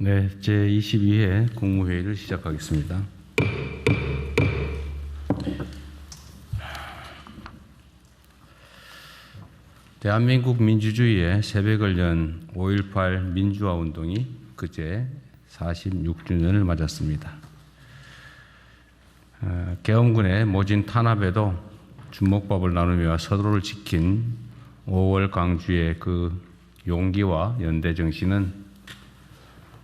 네, 제22회 국무회의를 시작하겠습니다. 대한민국 민주주의의 새벽을 연 5.18 민주화 운동이 그제 46주년을 맞았습니다. 계엄군의 모진 탄압에도 주먹밥을 나누며 서로를 지킨 5월 강주의 그 용기와 연대 정신은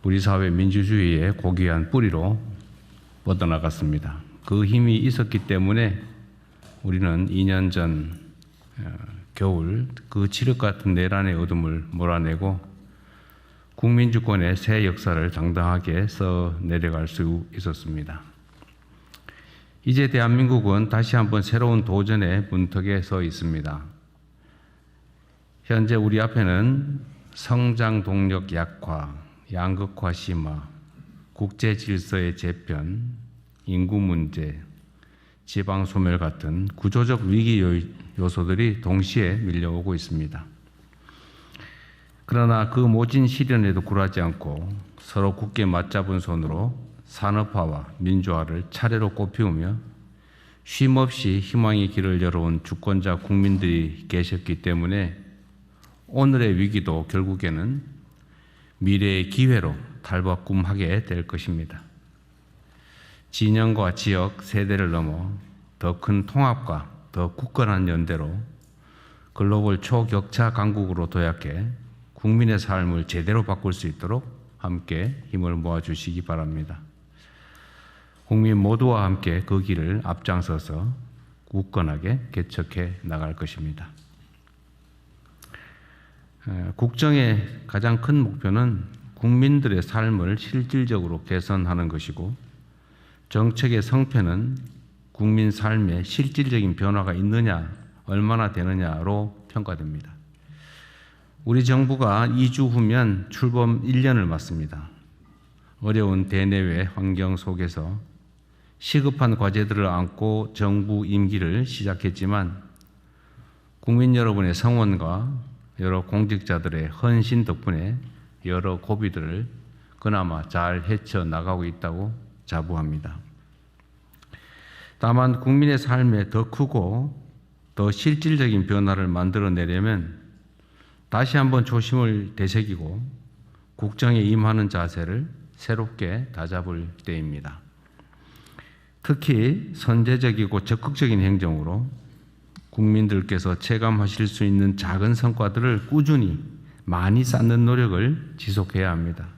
우리 사회 민주주의의 고귀한 뿌리로 뻗어나갔습니다. 그 힘이 있었기 때문에 우리는 2년 전 겨울 그 칠흑 같은 내란의 어둠을 몰아내고 국민주권의 새 역사를 당당하게 써 내려갈 수 있었습니다. 이제 대한민국은 다시 한번 새로운 도전의 문턱에 서 있습니다. 현재 우리 앞에는 성장 동력 약화, 양극화 심화, 국제 질서의 재편, 인구 문제, 지방 소멸 같은 구조적 위기 요소들이 동시에 밀려오고 있습니다. 그러나 그 모진 시련에도 굴하지 않고 서로 굳게 맞잡은 손으로 산업화와 민주화를 차례로 꽃피우며 쉼없이 희망의 길을 열어온 주권자 국민들이 계셨기 때문에 오늘의 위기도 결국에는 미래의 기회로 탈바꿈하게 될 것입니다. 진영과 지역, 세대를 넘어 더 큰 통합과 더 굳건한 연대로 글로벌 초격차 강국으로 도약해 국민의 삶을 제대로 바꿀 수 있도록 함께 힘을 모아주시기 바랍니다. 국민 모두와 함께 그 길을 앞장서서 굳건하게 개척해 나갈 것입니다. 국정의 가장 큰 목표는 국민들의 삶을 실질적으로 개선하는 것이고 정책의 성패는 국민 삶에 실질적인 변화가 있느냐, 얼마나 되느냐로 평가됩니다. 우리 정부가 2주 후면 출범 1년을 맞습니다. 어려운 대내외 환경 속에서 시급한 과제들을 안고 정부 임기를 시작했지만 국민 여러분의 성원과 여러 공직자들의 헌신 덕분에 여러 고비들을 그나마 잘 헤쳐나가고 있다고 자부합니다. 다만 국민의 삶에 더 크고 더 실질적인 변화를 만들어내려면 다시 한번 조심을 되새기고 국정에 임하는 자세를 새롭게 다잡을 때입니다. 특히 선제적이고 적극적인 행정으로 국민들께서 체감하실 수 있는 작은 성과들을 꾸준히 많이 쌓는 노력을 지속해야 합니다.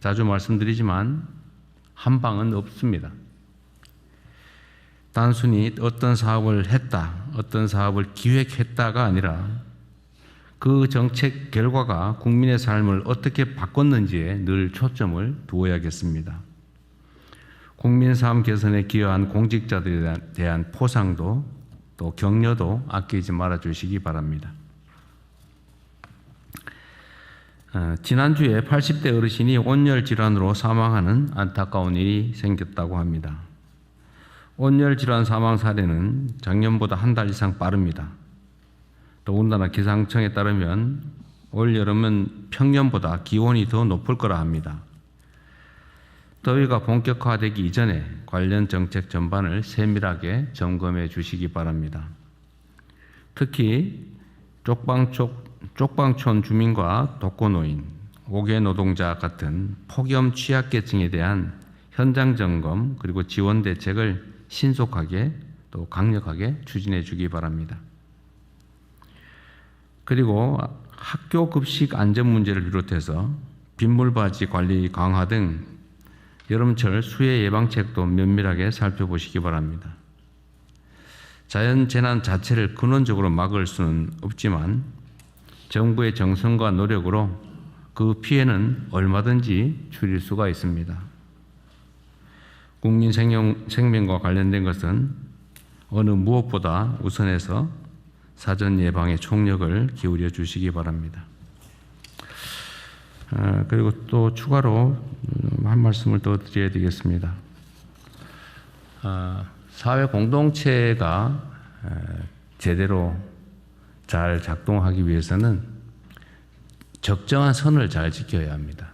자주 말씀드리지만 한 방은 없습니다. 단순히 어떤 사업을 했다, 어떤 사업을 기획했다가 아니라 그 정책 결과가 국민의 삶을 어떻게 바꿨는지에 늘 초점을 두어야겠습니다. 국민 삶 개선에 기여한 공직자들에 대한 포상도 또 격려도 아끼지 말아 주시기 바랍니다. 지난주에 80대 어르신이 온열 질환으로 사망하는 안타까운 일이 생겼다고 합니다. 온열 질환 사망 사례는 작년보다 한 달 이상 빠릅니다. 더군다나 기상청에 따르면 올 여름은 평년보다 기온이 더 높을 거라 합니다. 더위가 본격화되기 이전에 관련 정책 전반을 세밀하게 점검해 주시기 바랍니다. 특히 쪽방촌 주민과 독거노인, 5개 노동자 같은 폭염 취약계층에 대한 현장 점검 그리고 지원 대책을 신속하게 또 강력하게 추진해 주기 바랍니다. 그리고 학교 급식 안전 문제를 비롯해서 빗물바지 관리 강화 등 여름철 수해 예방책도 면밀하게 살펴보시기 바랍니다. 자연재난 자체를 근원적으로 막을 수는 없지만 정부의 정성과 노력으로 그 피해는 얼마든지 줄일 수가 있습니다. 국민 생명과 관련된 것은 어느 무엇보다 우선해서 사전 예방에 총력을 기울여 주시기 바랍니다. 그리고 또 추가로 한 말씀을 더 드려야 되겠습니다. 사회 공동체가 제대로 잘 작동하기 위해서는 적정한 선을 잘 지켜야 합니다.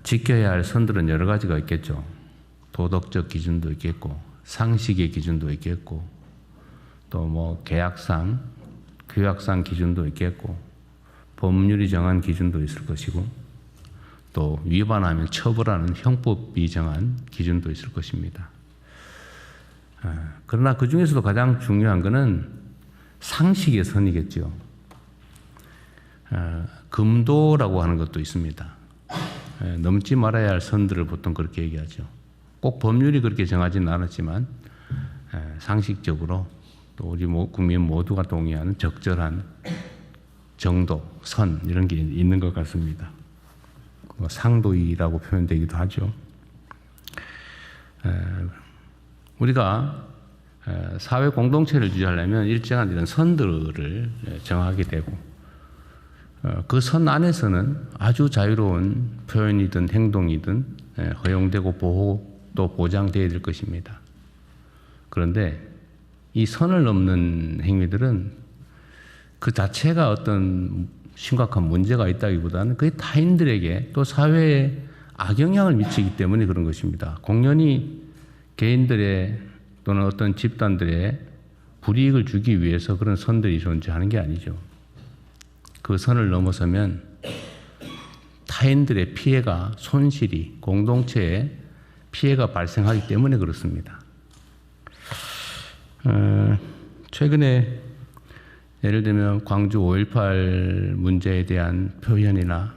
지켜야 할 선들은 여러 가지가 있겠죠. 도덕적 기준도 있겠고, 상식의 기준도 있겠고, 또 뭐 계약상, 규약상 기준도 있겠고, 법률이 정한 기준도 있을 것이고, 또 위반하면 처벌하는 형법이 정한 기준도 있을 것입니다. 그러나 그 중에서도 가장 중요한 것은 상식의 선이겠죠. 금도라고 하는 것도 있습니다. 넘지 말아야 할 선들을 보통 그렇게 얘기하죠. 꼭 법률이 그렇게 정하지는 않았지만 상식적으로 또 우리 국민 모두가 동의하는 적절한 정도, 선 이런 게 있는 것 같습니다. 상도이라고 표현되기도 하죠. 우리가 사회 공동체를 유지하려면 일정한 이런 선들을 정하게 되고 그 선 안에서는 아주 자유로운 표현이든 행동이든 허용되고 또 보장되어야 될 것입니다. 그런데 이 선을 넘는 행위들은 그 자체가 어떤 심각한 문제가 있다기보다는 그게 타인들에게 또 사회에 악영향을 미치기 때문에 그런 것입니다. 공연히 개인들의 또는 어떤 집단들의 불이익을 주기 위해서 그런 선들이 존재하는 게 아니죠. 그 선을 넘어서면 타인들의 피해가, 손실이, 공동체에 피해가 발생하기 때문에 그렇습니다. 최근에 예를 들면 광주 5.18 문제에 대한 표현이나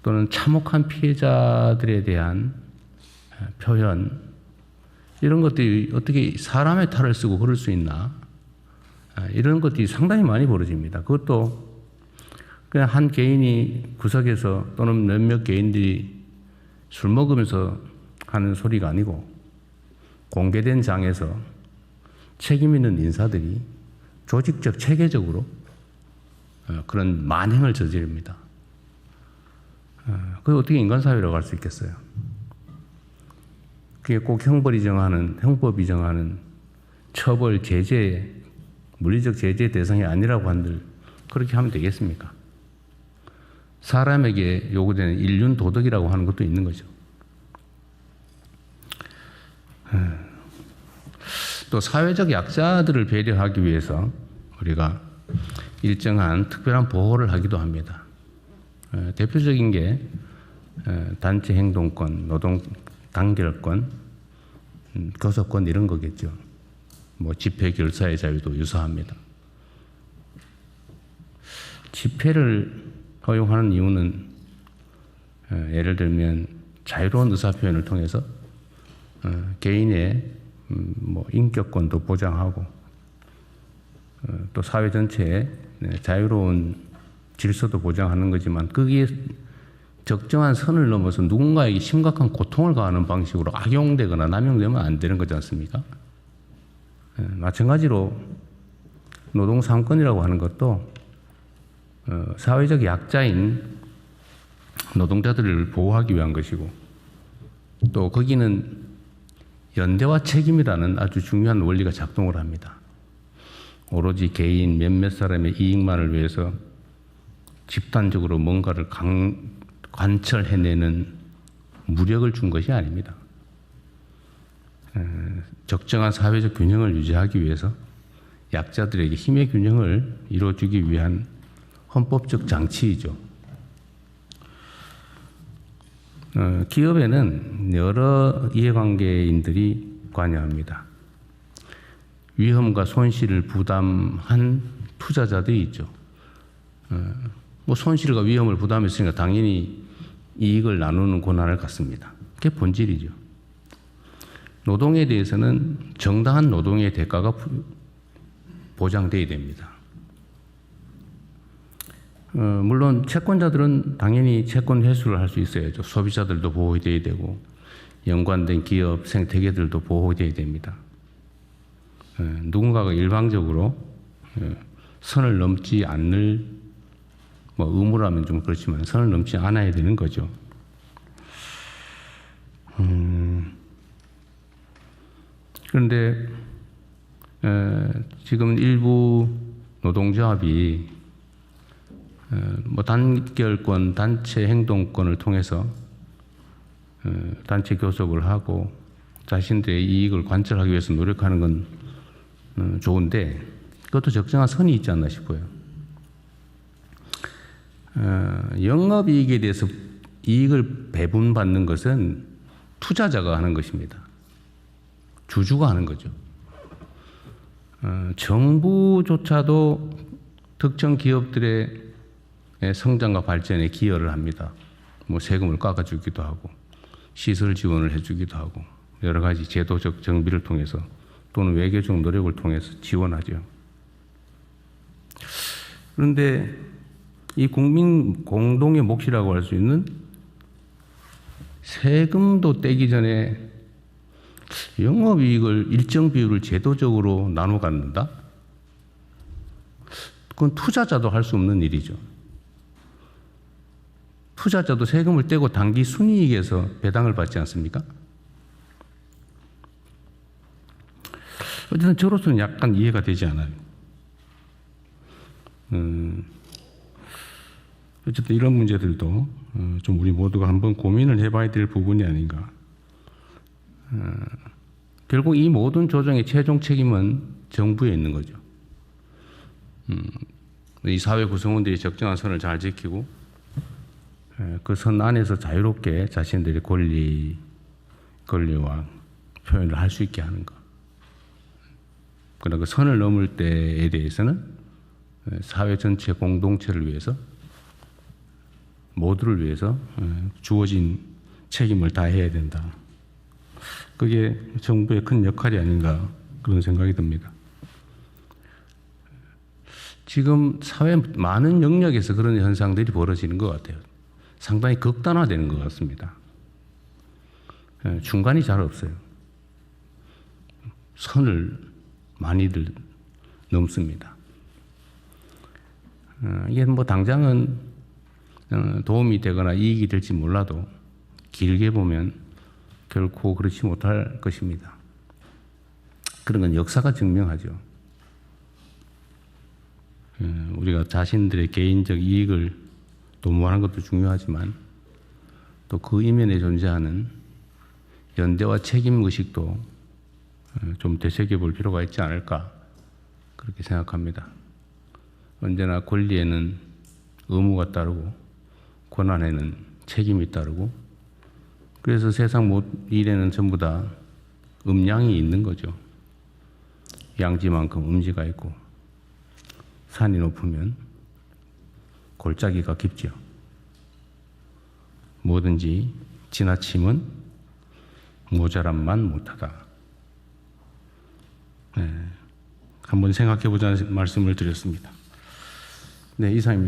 또는 참혹한 피해자들에 대한 표현, 이런 것들이 어떻게 사람의 탈을 쓰고 그럴 수 있나? 이런 것들이 상당히 많이 벌어집니다. 그것도 그냥 한 개인이 구석에서 또는 몇몇 개인들이 술 먹으면서 하는 소리가 아니고 공개된 장에서 책임 있는 인사들이 조직적, 체계적으로 그런 만행을 저지릅니다. 그게 어떻게 인간사회라고 할 수 있겠어요? 그게 꼭 형법이 정하는 처벌, 제재, 물리적 제재 대상이 아니라고 한들 그렇게 하면 되겠습니까? 사람에게 요구되는 인륜 도덕이라고 하는 것도 있는 거죠. 또 사회적 약자들을 배려하기 위해서 우리가 일정한 특별한 보호를 하기도 합니다. 대표적인 게 단체 행동권, 노동 단결권, 교섭권 이런 거겠죠. 뭐 집회 결사의 자유도 유사합니다. 집회를 허용하는 이유는 예를 들면 자유로운 의사표현을 통해서 개인의 뭐 인격권도 보장하고 또 사회 전체의 자유로운 질서도 보장하는 거지만 거기에 적정한 선을 넘어서 누군가에게 심각한 고통을 가하는 방식으로 악용되거나 남용되면 안 되는 거지 않습니까? 마찬가지로 노동 3권이라고 하는 것도 사회적 약자인 노동자들을 보호하기 위한 것이고 또 거기는 연대와 책임이라는 아주 중요한 원리가 작동을 합니다. 오로지 개인 몇몇 사람의 이익만을 위해서 집단적으로 뭔가를 관철해내는 무력을 준 것이 아닙니다. 적정한 사회적 균형을 유지하기 위해서 약자들에게 힘의 균형을 이루어주기 위한 헌법적 장치이죠. 기업에는 여러 이해관계인들이 관여합니다. 위험과 손실을 부담한 투자자들이 있죠. 뭐 손실과 위험을 부담했으니까 당연히 이익을 나누는 권한을 갖습니다. 그게 본질이죠. 노동에 대해서는 정당한 노동의 대가가 보장돼야 됩니다. 물론 채권자들은 당연히 채권 회수를 할 수 있어야죠. 소비자들도 보호돼야 되고 연관된 기업, 생태계들도 보호돼야 됩니다. 누군가가 일방적으로 선을 넘지 않을 뭐 의무라면 좀 그렇지만 선을 넘지 않아야 되는 거죠. 그런데 지금 일부 노동조합이 뭐 단결권, 단체 행동권을 통해서 단체 교섭을 하고 자신들의 이익을 관철하기 위해서 노력하는 건 좋은데 그것도 적정한 선이 있지 않나 싶어요. 영업이익에 대해서 이익을 배분받는 것은 투자자가 하는 것입니다. 주주가 하는 거죠. 정부조차도 특정 기업들의 성장과 발전에 기여를 합니다. 뭐 세금을 깎아주기도 하고 시설 지원을 해주기도 하고 여러 가지 제도적 정비를 통해서 또는 외교적 노력을 통해서 지원하죠. 그런데 이 국민 공동의 몫이라고 할 수 있는 세금도 떼기 전에 영업이익을 일정 비율을 제도적으로 나눠 갖는다? 그건 투자자도 할 수 없는 일이죠. 투자자도 세금을 떼고 당기 순이익에서 배당을 받지 않습니까? 어쨌든 저로서는 약간 이해가 되지 않아요. 어쨌든 이런 문제들도 좀 우리 모두가 한번 고민을 해봐야 될 부분이 아닌가. 결국 이 모든 조정의 최종 책임은 정부에 있는 거죠. 이 사회 구성원들이 적정한 선을 잘 지키고 그 선 안에서 자유롭게 자신들의 권리와 표현을 할 수 있게 하는 것. 그러나 그 선을 넘을 때에 대해서는 사회 전체 공동체를 위해서 모두를 위해서 주어진 책임을 다해야 된다. 그게 정부의 큰 역할이 아닌가 그런 생각이 듭니다. 지금 사회 많은 영역에서 그런 현상들이 벌어지는 것 같아요. 상당히 극단화되는 것 같습니다. 중간이 잘 없어요. 선을 많이들 넘습니다. 이게 뭐 당장은 도움이 되거나 이익이 될지 몰라도 길게 보면 결코 그렇지 못할 것입니다. 그런 건 역사가 증명하죠. 우리가 자신들의 개인적 이익을 도모하는 것도 중요하지만 또 그 이면에 존재하는 연대와 책임 의식도 좀 되새겨볼 필요가 있지 않을까 그렇게 생각합니다. 언제나 권리에는 의무가 따르고 권한에는 책임이 따르고 그래서 세상 모든 일에는 전부 다 음양이 있는 거죠. 양지만큼 음지가 있고 산이 높으면 골짜기가 깊죠. 뭐든지 지나침은 모자람만 못하다. 한번 생각해보자는 말씀을 드렸습니다. 네, 이상입니다.